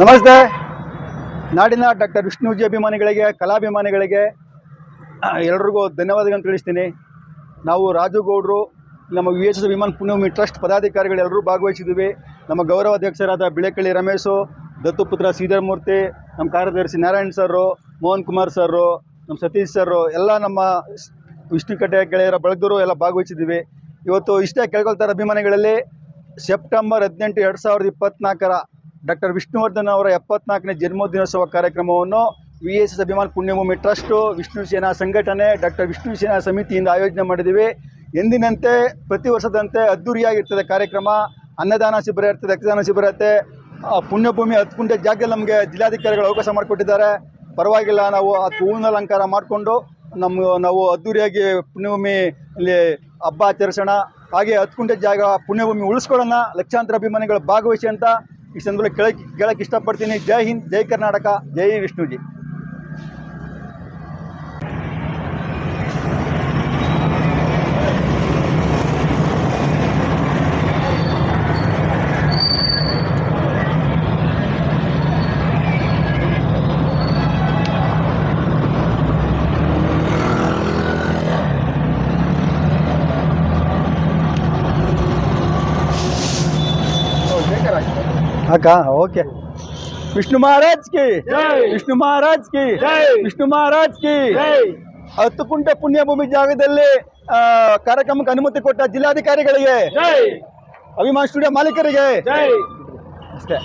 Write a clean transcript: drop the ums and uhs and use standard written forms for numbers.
ನಮಸ್ತೆ. ನಾಡಿನ ಡಾಕ್ಟರ್ ವಿಷ್ಣುಜಿ ಅಭಿಮಾನಿಗಳಿಗೆ, ಕಲಾಭಿಮಾನಿಗಳಿಗೆ ಎಲ್ಲರಿಗೂ ಧನ್ಯವಾದಗಳನ್ನು ತಿಳಿಸ್ತೀನಿ. ನಾವು ರಾಜು ಗೌಡರು, ನಮ್ಮ VHS ವಿಮಾನ ಪುಣ್ಯಭೂಮಿ ಟ್ರಸ್ಟ್ ಪದಾಧಿಕಾರಿಗಳು ಎಲ್ಲರೂ ಭಾಗವಹಿಸಿದ್ದೀವಿ. ನಮ್ಮ ಗೌರವ ಅಧ್ಯಕ್ಷರಾದ ಬಿಳೆಕಳ್ಳಿ ರಮೇಶು, ದತ್ತುಪುತ್ರ ಶ್ರೀಧರಮೂರ್ತಿ, ನಮ್ಮ ಕಾರ್ಯದರ್ಶಿ ನಾರಾಯಣ್ ಸರು, ಮೋಹನ್ ಕುಮಾರ್ ಸರು, ನಮ್ಮ ಸತೀಶ್ ಸರು, ಎಲ್ಲ ನಮ್ಮ ವಿಷ್ಣುಕಟ್ಟೆ ಗೆಳೆಯರ ಬಳಗದವರು ಎಲ್ಲ ಭಾಗವಹಿಸಿದ್ದೀವಿ. ಇವತ್ತು ಇಷ್ಟೇ ಕೇಳ್ಕೊಳ್ತಾರೆ ಅಭಿಮಾನಿಗಳಲ್ಲಿ, ಸೆಪ್ಟೆಂಬರ್ 18, 2024 ಡಾಕ್ಟರ್ ವಿಷ್ಣುವರ್ಧನ್ ಅವರ 74ನೇ ಜನ್ಮದಿನೋತ್ಸವ ಕಾರ್ಯಕ್ರಮವನ್ನು VHS ಅಭಿಮಾನ ಪುಣ್ಯಭೂಮಿ ಟ್ರಸ್ಟು, ವಿಷ್ಣು ಸೇನಾ ಸಂಘಟನೆ, ಡಾಕ್ಟರ್ ವಿಷ್ಣು ಸೇನಾ ಸಮಿತಿಯಿಂದ ಆಯೋಜನೆ ಮಾಡಿದ್ದೀವಿ. ಎಂದಿನಂತೆ ಪ್ರತಿ ವರ್ಷದಂತೆ ಅದ್ದೂರಿಯಾಗಿರ್ತದೆ ಕಾರ್ಯಕ್ರಮ. ಅನ್ನದಾನ ಶಿಬಿರ ಇರ್ತದೆ, ರಕ್ತದಾನ ಶಿಬಿರ ಇರುತ್ತೆ. ಪುಣ್ಯಭೂಮಿ 10 ಗುಂಟೆ ಜಾಗದಲ್ಲಿ ನಮಗೆ ಜಿಲ್ಲಾಧಿಕಾರಿಗಳು ಅವಕಾಶ ಮಾಡಿಕೊಟ್ಟಿದ್ದಾರೆ. ಪರವಾಗಿಲ್ಲ, ನಾವು ಆ ಹೂವಿನ ಅಲಂಕಾರ ಮಾಡಿಕೊಂಡು ನಾವು ಅದ್ದೂರಿಯಾಗಿ ಪುಣ್ಯಭೂಮಿ ಇಲ್ಲಿ ಹಬ್ಬ ಆಚರಿಸೋಣ. ಹಾಗೆ 10 ಗುಂಟೆ ಜಾಗ ಪುಣ್ಯಭೂಮಿ ಉಳಿಸ್ಕೊಳ್ಳೋಣ, ಲಕ್ಷಾಂತರ ಅಭಿಮಾನಿಗಳು ಭಾಗವಹಿಸಿ ಅಂತ ಈ ಸಂದರ್ಭದಲ್ಲಿ ಕೇಳಕ್ಕೆ ಇಷ್ಟಪಡ್ತೀನಿ. ಜೈ ಹಿಂದ್, ಜೈ ಕರ್ನಾಟಕ, ಜೈ ವಿಷ್ಣುಜಿ. ಅಕ್ಕ ಓಕೆ. ವಿಷ್ಣು ಮಹಾರಾಜ್ ಕಿ, ವಿಷ್ಣು ಮಹಾರಾಜ್ ಕಿ, ವಿಷ್ಣು ಮಹಾರಾಜ್ ಕಿ. 10 ಗುಂಟೆ ಪುಣ್ಯಭೂಮಿ ಜಾಗದಲ್ಲಿ ಕಾರ್ಯಕ್ರಮಕ್ಕೆ ಅನುಮತಿ ಕೊಟ್ಟ ಜಿಲ್ಲಾಧಿಕಾರಿಗಳಿಗೆ, ಅಭಿಮಾನ್ ಸ್ಟುಡಿಯೋ ಮಾಲೀಕರಿಗೆ ಅಷ್ಟೇ.